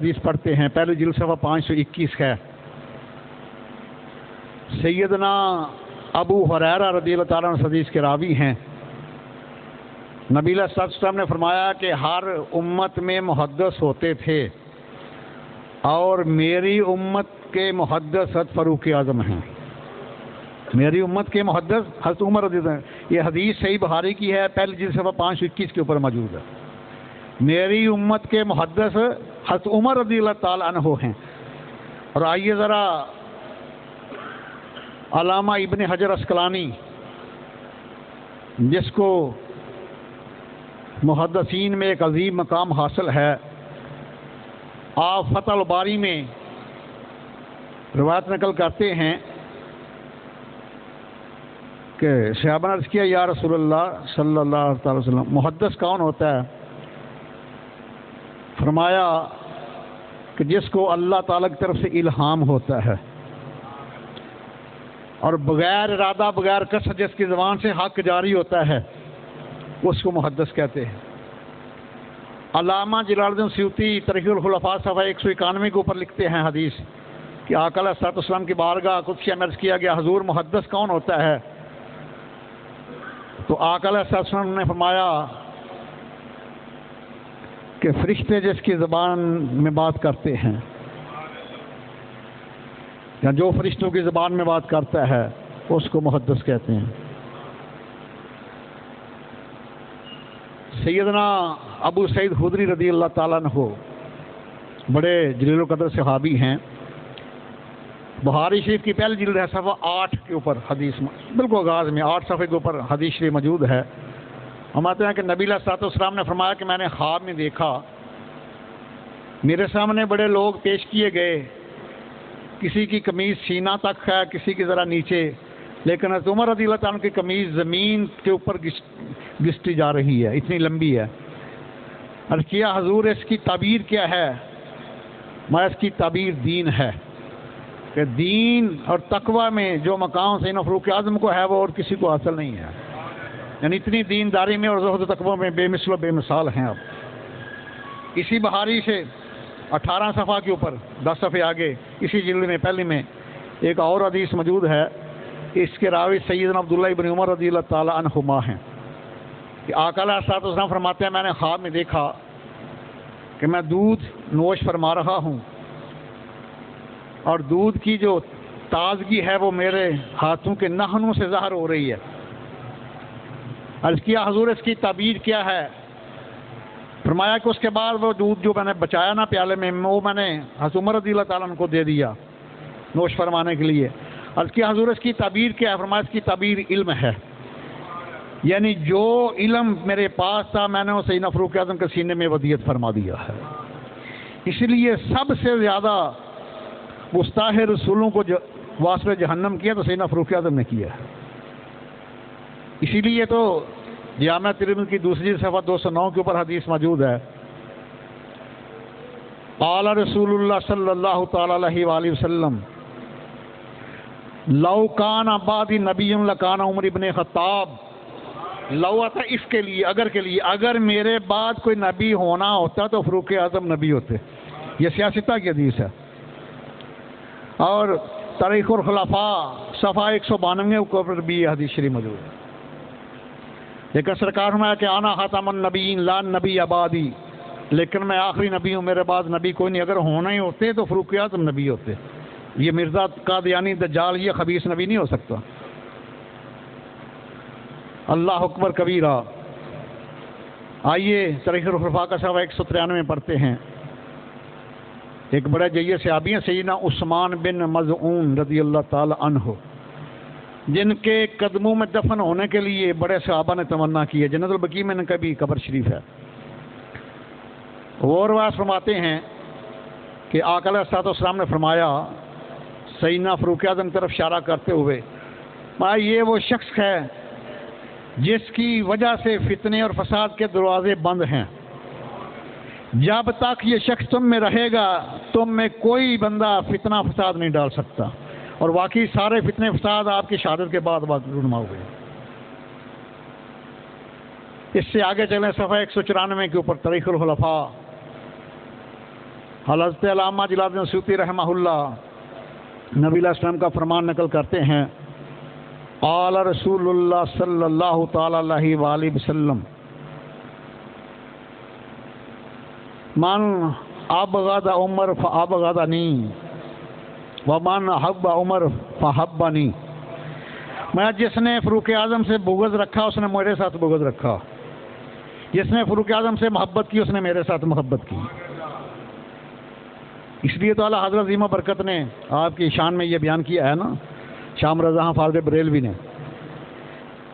حدیث پڑھتے ہیں، پہلی جلد صفحہ 521 ہے۔ سیدنا ابو ہریرہ رضی اللہ تعالیٰ عنہ حدیث کے راوی ہیں۔ نبی علیہ الصلوۃ والسلام نے فرمایا کہ ہر امت میں محدث ہوتے تھے اور میری امت کے محدث حضرت فاروق اعظم ہیں۔ میری امت کے محدث حضرت عمر رضی اللہ عنہ۔ یہ حدیث صحیح بخاری کی ہے، پہلی جلد صفحہ 521 کے اوپر موجود ہے۔ میری امت کے محدث حضرت عمر رضی اللہ تعالیٰ عنہ ہیں۔ اور آئیے ذرا علامہ ابن حجر عسقلانی، جس کو محدثین میں ایک عظیم مقام حاصل ہے، آپ فتح الباری میں روایت نقل کرتے ہیں کہ صحابہ نے عرض کیا یا رسول اللہ صلی اللہ علیہ وسلم، محدث کون ہوتا ہے؟ فرمایا کہ جس کو اللہ تعالیٰ کی طرف سے الہام ہوتا ہے اور بغیر ارادہ بغیر قصد جس کی زبان سے حق جاری ہوتا ہے، اس کو محدث کہتے ہیں۔ علامہ جلال الدین سیوطی تاریخ الخلفاء صفحہ 191 کے اوپر لکھتے ہیں حدیث کہ آقا علیہ الصلوۃ والسلام کی بارگاہ قدسیہ میں عرض کیا گیا حضور محدث کون ہوتا ہے؟ تو آقا علیہ الصلوۃ والسلام نے فرمایا کہ فرشتے جس کی زبان میں بات کرتے ہیں، یا جو فرشتوں کی زبان میں بات کرتا ہے، اس کو محدث کہتے ہیں۔ سیدنا ابو سعید خدری رضی اللہ تعالیٰ عنہ بڑے جلیل القدر صحابی ہیں۔ بخاری شریف کی پہلی جلد ہے، صفحہ 8 کے اوپر حدیث بالکل آغاز میں 8 صفحے کے اوپر حدیث شریف موجود ہے۔ ہم آتے ہیں کہ نبی علیہ الصلوۃ والسلام نے فرمایا کہ میں نے خواب میں دیکھا، میرے سامنے بڑے لوگ پیش کیے گئے، کسی کی قمیض سینہ تک ہے، کسی کی ذرا نیچے، لیکن حضرت عمر رضی اللہ تعالیٰ عنہ کی قمیض زمین کے اوپر گھسٹی جا رہی ہے، اتنی لمبی ہے۔ عرض کیا حضور اس کی تعبیر کیا ہے؟ میں اس کی تعبیر دین ہے، کہ دین اور تقوی میں جو مقام سیدنا فاروق اعظم کو ہے وہ اور کسی کو حاصل نہیں ہے، یعنی اتنی دینداری میں اور زہد و تقوی میں بے مثل و بے مثال ہیں۔ اب اسی بخاری سے 18 صفحہ کے اوپر 10 صفحے آگے اسی جلد میں پہلی میں ایک اور حدیث موجود ہے، اس کے راوی سیدنا عبداللہ ابن عمر رضی اللہ تعالیٰ عنہما ہیں کہ آقا علیہ الصلوۃ والسلام فرماتے ہیں میں نے خواب میں دیکھا کہ میں دودھ نوش فرما رہا ہوں اور دودھ کی جو تازگی ہے وہ میرے ہاتھوں کے ناخنوں سے ظاہر ہو رہی ہے۔ عرض کیا حضور اس کی تعبیر کیا ہے؟ فرمایا کہ اس کے بعد وہ دودھ جو میں نے بچایا نا پیالے میں، وہ میں نے حضرت عمر رضی اللہ تعالیٰ عنہ کو دے دیا نوش فرمانے کے لیے۔ عرض کیا حضور اس کی تعبیر کیا ہے؟ فرمایا اس کی تعبیر علم ہے، یعنی جو علم میرے پاس تھا میں نے اسے سیدنا فاروق اعظم کے سینے میں ودیعت فرما دیا ہے۔ اس لیے سب سے زیادہ گستاخ رسولوں کو واسطے جہنم کیا تو سیدنا فاروق اعظم نے کیا ہے۔ اسی لیے تو جامع ترمذی کی دوسری صفحہ 209 کے اوپر حدیث موجود ہے، قال رسول اللہ صلی اللہ تعالی علیہ وآلہ وسلم لو کان بعدی نبی لکان عمر ابن خطاب، لو آتا اس کے لیے اگر میرے بعد کوئی نبی ہونا ہوتا تو فاروق اعظم نبی ہوتے۔ یہ سیاستہ کی حدیث ہے۔ اور تاریخ الخلفاء صفحہ 192 کے اوپر بھی یہ حدیث شریف موجود ہے۔ لیکن سرکار فرمایا کہ انا خاتم النبیین لا نبی بعدی، لیکن میں آخری نبی ہوں، میرے بعد نبی کوئی نہیں۔ اگر ہونا ہی ہوتے تو فاروق اعظم نبی ہوتے۔ یہ مرزا قادیانی دجال یہ خبیث نبی نہیں ہو سکتا۔ اللہ اکبر کبیرہ۔ آئیے تاریخ الخلفاء کا صفحہ 193 میں پڑھتے ہیں، ایک بڑے جید صحابی ہیں سیدنا عثمان بن مظعون رضی اللہ تعالی عنہ، جن کے قدموں میں دفن ہونے کے لیے بڑے صحابہ نے تمنا کی ہے۔ جنت البقیع میں ان کا بھی قبر شریف ہے۔ وہ روایت فرماتے ہیں کہ آقا علیہ الصلوۃ والسلام نے فرمایا سیدنا فاروق اعظم کی طرف اشارہ کرتے ہوئے، یہ وہ شخص ہے جس کی وجہ سے فتنے اور فساد کے دروازے بند ہیں، جب تک یہ شخص تم میں رہے گا تم میں کوئی بندہ فتنہ فساد نہیں ڈال سکتا۔ اور واقعی سارے فتنے فساد آپ کی شہادت کے بعد رونما ہوئے۔ اس سے آگے چلیں صفحہ 194 کے اوپر تاریخ الخلفاء حضرت علامہ جلال الدین سیوطی رحمہ اللہ نبی علیہ السلام کا فرمان نقل کرتے ہیں، قال رسول اللہ صلی اللہ تعالی علیہ وآلہ وسلم من ابغض عمر فابغضنی ومن احب عمر فحبنی، میں جس نے فاروق اعظم سے بغض رکھا اس نے میرے ساتھ بغض رکھا، جس نے فاروق اعظم سے محبت کی اس نے میرے ساتھ محبت کی۔ اس لیے تو اعلیٰ حضرت عظیم برکت نے آپ کی شان میں یہ بیان کیا ہے نا، شام رضا حافظ بریلوی نے،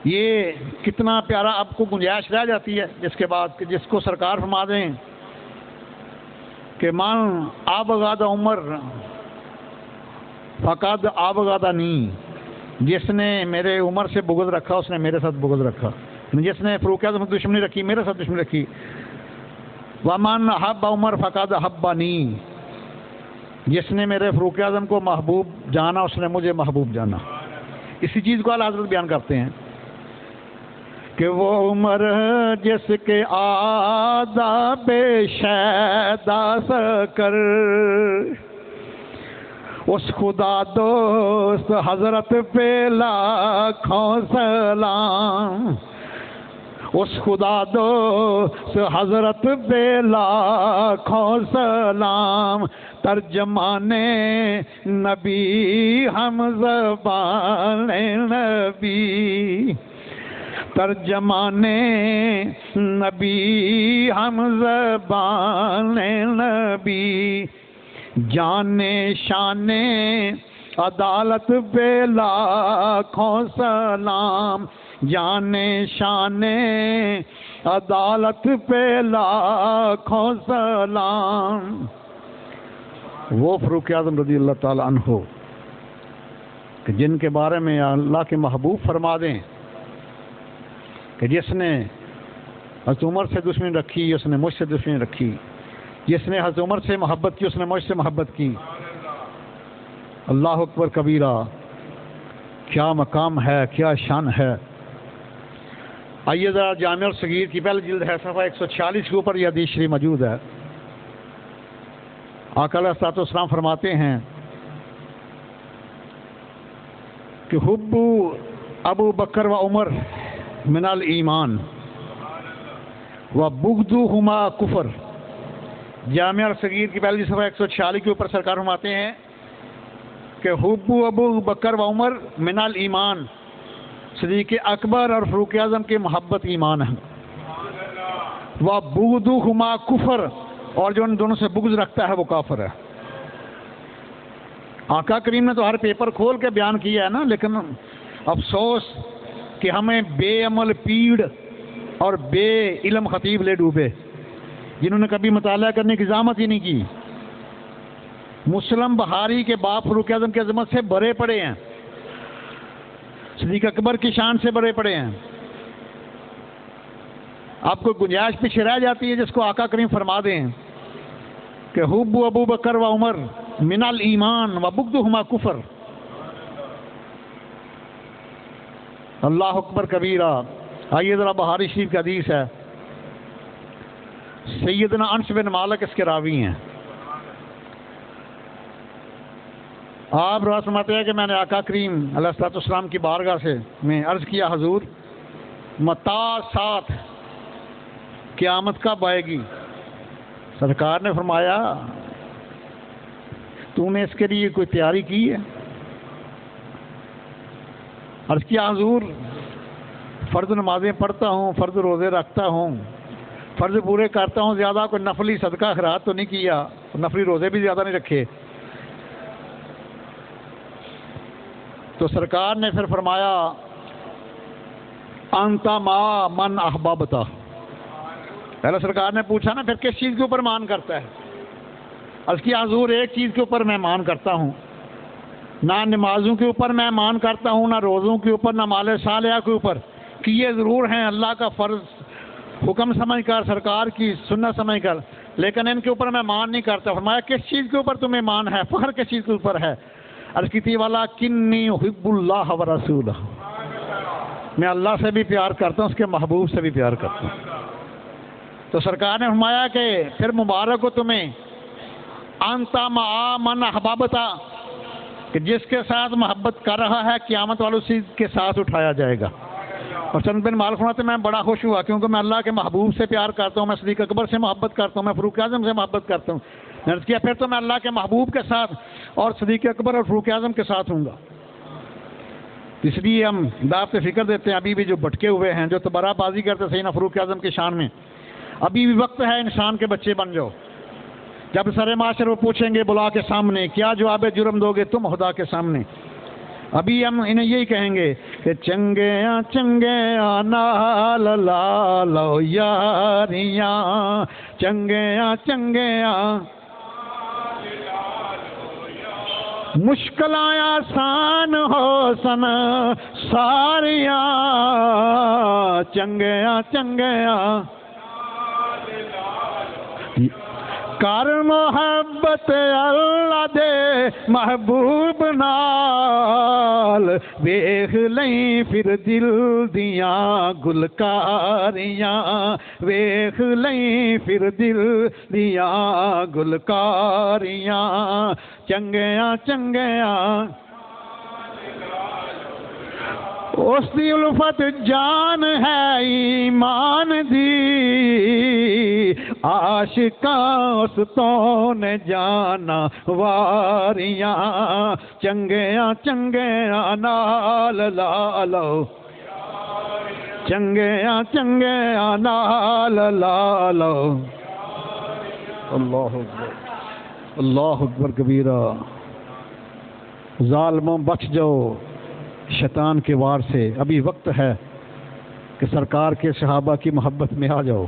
یہ کتنا پیارا آپ کو گنجائش رہ جاتی ہے جس کے بعد کہ جس کو سرکار فرما دیں کہ من ابغض عمر فقد ابغضنی، جس نے میرے عمر سے بغض رکھا اس نے میرے ساتھ بغض رکھا، جس نے فاروق اعظم سے دشمنی رکھی میرے ساتھ دشمنی رکھی۔ ومن احب عمر فقد احبنی، جس نے میرے فاروق اعظم کو محبوب جانا اس نے مجھے محبوب جانا۔ اسی چیز کو اعلیٰ حضرت بیان کرتے ہیں کہ وہ عمر جس کے آداب شیدا کر، اس خدا دوست حضرت پہ لاکھوں سلام، اس خدا دوست حضرت پہ لاکھوں سلام، ترجمان نبی ہم زبان نبی، ترجمان نبی ہم زبان نبی، جان شان عدالت پہ لاکھوں سلام، جان شان عدالت پہ لاکھوں سلام۔ وہ فاروق اعظم رضی اللہ تعالی عنہ کہ جن کے بارے میں اللہ کے محبوب فرما دیں کہ جس نے حضرت عمر سے دشمنی رکھی اس نے مجھ سے دشمنی رکھی، جس نے حضرت عمر سے محبت کی اس نے مجھ سے محبت کی۔ اللہ اکبر کبیرہ، کیا مقام ہے، کیا شان ہے۔ آئیے ذرا جامع الصغیر کی پہلی جلد ہے صفحہ 146 کے اوپر یہ حدیث شریف موجود ہے۔ آقا علیہ الصلوۃ والسلام فرماتے ہیں کہ حب ابو بکر و عمر من الایمان و بغضہما کفر۔ جامع الصغیر کی پہلی صفحہ 146 کے اوپر سرکار فرماتے ہیں کہ حب ابو بکر و عمر من الایمان، صدیق اکبر اور فاروق اعظم کی محبت ایمان ہے۔ و بغضہما کفر، اور جو ان دونوں سے بغض رکھتا ہے وہ کافر ہے۔ آقا کریم نے تو ہر پیپر کھول کے بیان کیا ہے نا، لیکن افسوس کہ ہمیں بے عمل پیڑ اور بے علم خطیب لے ڈوبے، جنہوں نے کبھی مطالعہ کرنے کی زحمت ہی نہیں کی۔ مسلم بخاری کے باپ فاروق اعظم کی عظمت سے بھرے پڑے ہیں، صدیق اکبر کی شان سے بھرے پڑے ہیں۔ آپ کو گنجائش پیچھے رہ جاتی ہے جس کو آقا کریم فرما دیں کہ حب ابو بکر و عمر من الایمان و بغضہما کفر۔ اللہ اکبر کبیرہ۔ آئیے ذرا بخاری شریف کی حدیث ہے، سیدنا انس بن مالک اس کے راوی ہیں۔ آپ روایت فرماتے ہیں کہ میں نے آقا کریم علیہ الصلوۃ والسلام کی بارگاہ سے میں عرض کیا، حضور متا ساتھ، قیامت کب آئے گی؟ سرکار نے فرمایا تو نے اس کے لیے کوئی تیاری کی ہے؟ عرض کیا حضور فرض نمازیں پڑھتا ہوں، فرض روزے رکھتا ہوں، فرض پورے کرتا ہوں، زیادہ کوئی نفلی صدقہ خیرات تو نہیں کیا، نفلی روزے بھی زیادہ نہیں رکھے۔ تو سرکار نے پھر فرمایا انت ما من احببتا۔ پہلے سرکار نے پوچھا نا پھر کس چیز کے اوپر مان کرتا ہے؟ عرض کیا حضور ایک چیز کے اوپر میں مان کرتا ہوں، نہ نمازوں کے اوپر میں مان کرتا ہوں، نہ روزوں کے اوپر، نہ مال صالحہ کے اوپر، کہ یہ ضرور ہیں اللہ کا فرض حکم سمجھ کر، سرکار کی سنت سمجھ کر، لیکن ان کے اوپر میں مان نہیں کرتا۔ فرمایا کس چیز کے اوپر تمہیں مان ہے، فخر کس چیز کے اوپر ہے؟ عرض کی تھی والا کنی احب اللہ و رسولہ، میں اللہ سے بھی پیار کرتا ہوں، اس کے محبوب سے بھی پیار کرتا ہوں۔ تو سرکار نے فرمایا کہ پھر مبارک ہو تمہیں، انتا مع من احببتا، کہ جس کے ساتھ محبت کر رہا ہے قیامت والوں اسی کے ساتھ اٹھایا جائے گا۔ اور چند بن مالک فرماتے ہیں میں بڑا خوش ہوا کیونکہ میں اللہ کے محبوب سے پیار کرتا ہوں، میں صدیق اکبر سے محبت کرتا ہوں، میں فاروق اعظم سے محبت کرتا ہوں۔ میں نے کیا پھر تو میں اللہ کے محبوب کے ساتھ اور صدیق اکبر اور فاروق اعظم کے ساتھ ہوں گا۔ اس لیے ہم دعوت فکر دیتے ہیں ابھی بھی جو بھٹکے ہوئے ہیں، جو تبرہ بازی کرتے ہیں سیدنا فاروق اعظم کی شان میں، ابھی بھی وقت ہے انسان کے بچے بن جاؤ۔ جب سر معاشر وہ پوچھیں گے بلا کے سامنے کیا جواب جرم دو گے تم خدا کے سامنے، ابھی ہم انہیں یہی کہیں گے کہ چنگیاں چنگیاں نال لالو یاریاں، چنگیاں چنگیاں مشکلاں آسان ہو سن ساریاں، چنگیاں چنگیاں کر محبت اللہ دے محبوب نال، ویکھ لیں پھر دل دیاں گلکاریاں، ویکھ لیں پھر دل دیاں گلکاریاں، چنگیاں چنگیاں اس دی الفت جان ہے ایمان دی، عاشقاں اس تو نے جانا واریاں، چنگیاں چنگیاں نال لالو، چنگیاں چنگیاں نال لالو۔ اللہ اکبر، اللہ اکبر کبیرہ۔ ظالموں بچ جاؤ شیطان کے وار سے، ابھی وقت ہے کہ سرکار کے صحابہ کی محبت میں آ جاؤ۔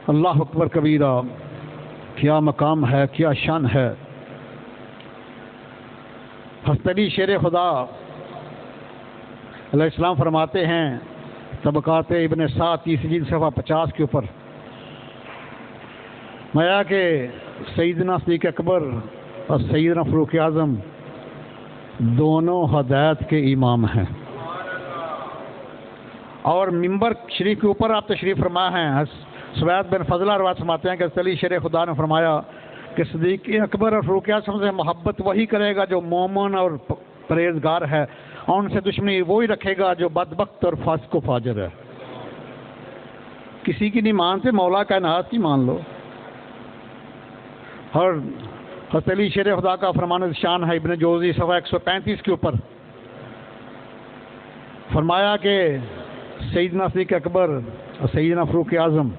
اللہ اکبر کبیرہ، کیا مقام ہے، کیا شان ہے۔ حضرت علی شیر خدا علیہ السلام فرماتے ہیں طبقات ابن سعد 30 جلد صفحہ 50 کے اوپر، مایا کہ سیدنا صدیق اکبر اور سیدنا فاروق اعظم دونوں ہدایت کے امام ہیں، اور ممبر شریف کے اوپر آپ تشریف فرما ہیں۔ سوید بن فضلہ روایت فرماتے ہیں کہ علی شیر خدا نے فرمایا کہ صدیق اکبر اور فاروق اعظم سے محبت وہی کرے گا جو مومن اور پرہیزگار ہے، اور ان سے دشمنی وہی رکھے گا جو بدبخت اور فاسق و فاجر ہے۔ کسی کی نہیں مانتے، مولا کائنات کی مان لو۔ اور حضرت علی شیر خدا کا فرمان شان ہے ابن جوزی صفحہ 135 کے اوپر، فرمایا کہ سیدنا صدیق اکبر اور سیدنا فاروق اعظم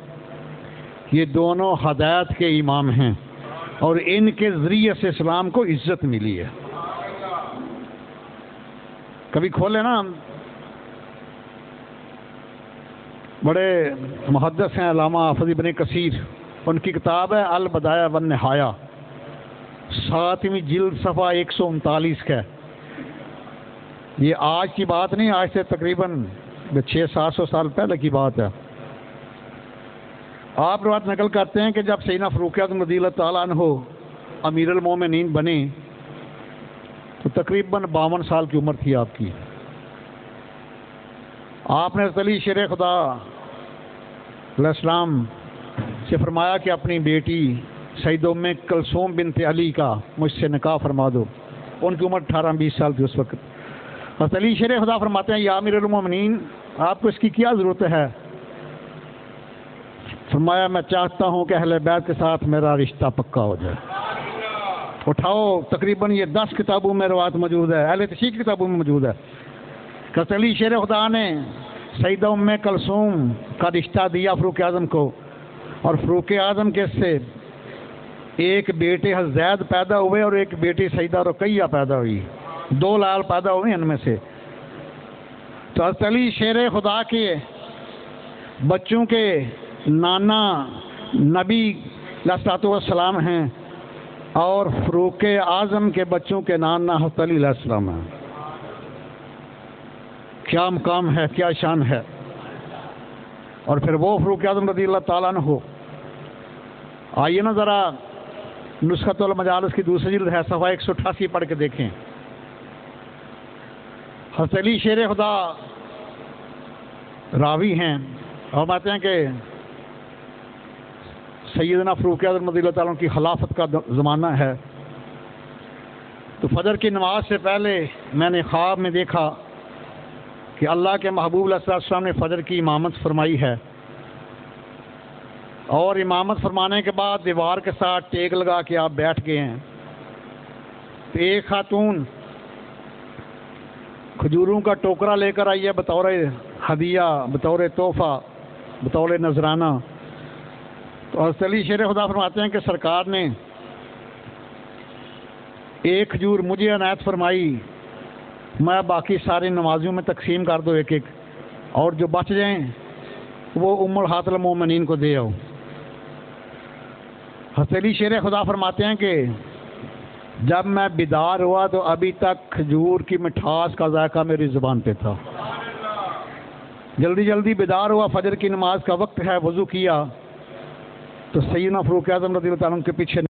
یہ دونوں ہدایت کے امام ہیں، اور ان کے ذریعے سے اسلام کو عزت ملی ہے۔ کبھی کھولے نا، بڑے محدث ہیں علامہ حافظ ابن کثیر، ان کی کتاب ہے البدایہ والنہایہ، 7ویں جلد صفحہ 139 کا ہے۔ یہ آج کی بات نہیں، آج سے تقریباً 600-700 سال پہلے کی بات ہے۔ آپ روایت نقل کرتے ہیں کہ جب سیدنا فاروق اعظم رضی اللہ تعالیٰ عنہ امیر المومنین بنے تو تقریباً 52 سال کی عمر تھی آپ کی۔ آپ نے حضرت علی شیر خدا علیہ السلام سے فرمایا کہ اپنی بیٹی سید ام کلثوم بنت علی کا مجھ سے نکاح فرما دو۔ ان کی عمر 18-20 سال تھی اس وقت۔ حضرت علی شیر خدا فرماتے ہیں یا امیر المومنین آپ کو اس کی کیا ضرورت ہے؟ فرمایا میں چاہتا ہوں کہ اہل بیت کے ساتھ میرا رشتہ پکا ہو جائے۔ اٹھاؤ، تقریباً یہ 10 کتابوں میں روایت موجود ہے، اہل تشیع کی کتابوں میں موجود ہے۔ حضرت علی شیر خدا نے سیدہ ام کلثوم کا رشتہ دیا فاروق اعظم کو، اور فاروق اعظم کے سے ایک بیٹے حضرت زید پیدا ہوئے اور ایک بیٹی سیدہ رقیہ پیدا ہوئی، 2 لال پیدا ہوئے ان میں سے۔ تو حضرت علی شیر خدا کے بچوں کے نانا نبی علیہ الصلوۃ والسلام ہیں، اور فاروق اعظم کے بچوں کے نانا حضرت علی علیہ السلام ہیں۔ کیا مقام ہے، کیا شان ہے۔ اور پھر وہ فاروق اعظم رضی اللہ تعالیٰ عنہ ہو، آئیے نا ذرا نسخۃ المجالس کی دوسری جلد ہے صفحہ 188 پڑھ کے دیکھیں۔ حضرت علی شیر خدا راوی ہیں اور باتیں ہیں کہ سیدنا فاروق اعظم رضی اللہ تعالیٰ عنہ کی خلافت کا زمانہ ہے، تو فجر کی نماز سے پہلے میں نے خواب میں دیکھا کہ اللہ کے محبوب علیہ السلام نے فجر کی امامت فرمائی ہے، اور امامت فرمانے کے بعد دیوار کے ساتھ ٹیک لگا کے آپ بیٹھ گئے ہیں، تو ایک خاتون کھجوروں کا ٹوکرا لے کر آئی ہے بطور ہدیہ، بطور تحفہ، بطور نذرانہ۔ تو حضرت علی شیر خدا فرماتے ہیں کہ سرکار نے ایک کھجور مجھے عنایت فرمائی، میں باقی سارے نمازیوں میں تقسیم کر دو ایک ایک، اور جو بچ جائیں وہ امہات المومنین کو دے آؤ۔ حضرت علی شیر خدا فرماتے ہیں کہ جب میں بیدار ہوا تو ابھی تک کھجور کی مٹھاس کا ذائقہ میری زبان پہ تھا۔ جلدی جلدی بیدار ہوا، فجر کی نماز کا وقت ہے، وضو کیا تو سیدنا فاروق اعظم رضی اللہ عنہ کے پیچھے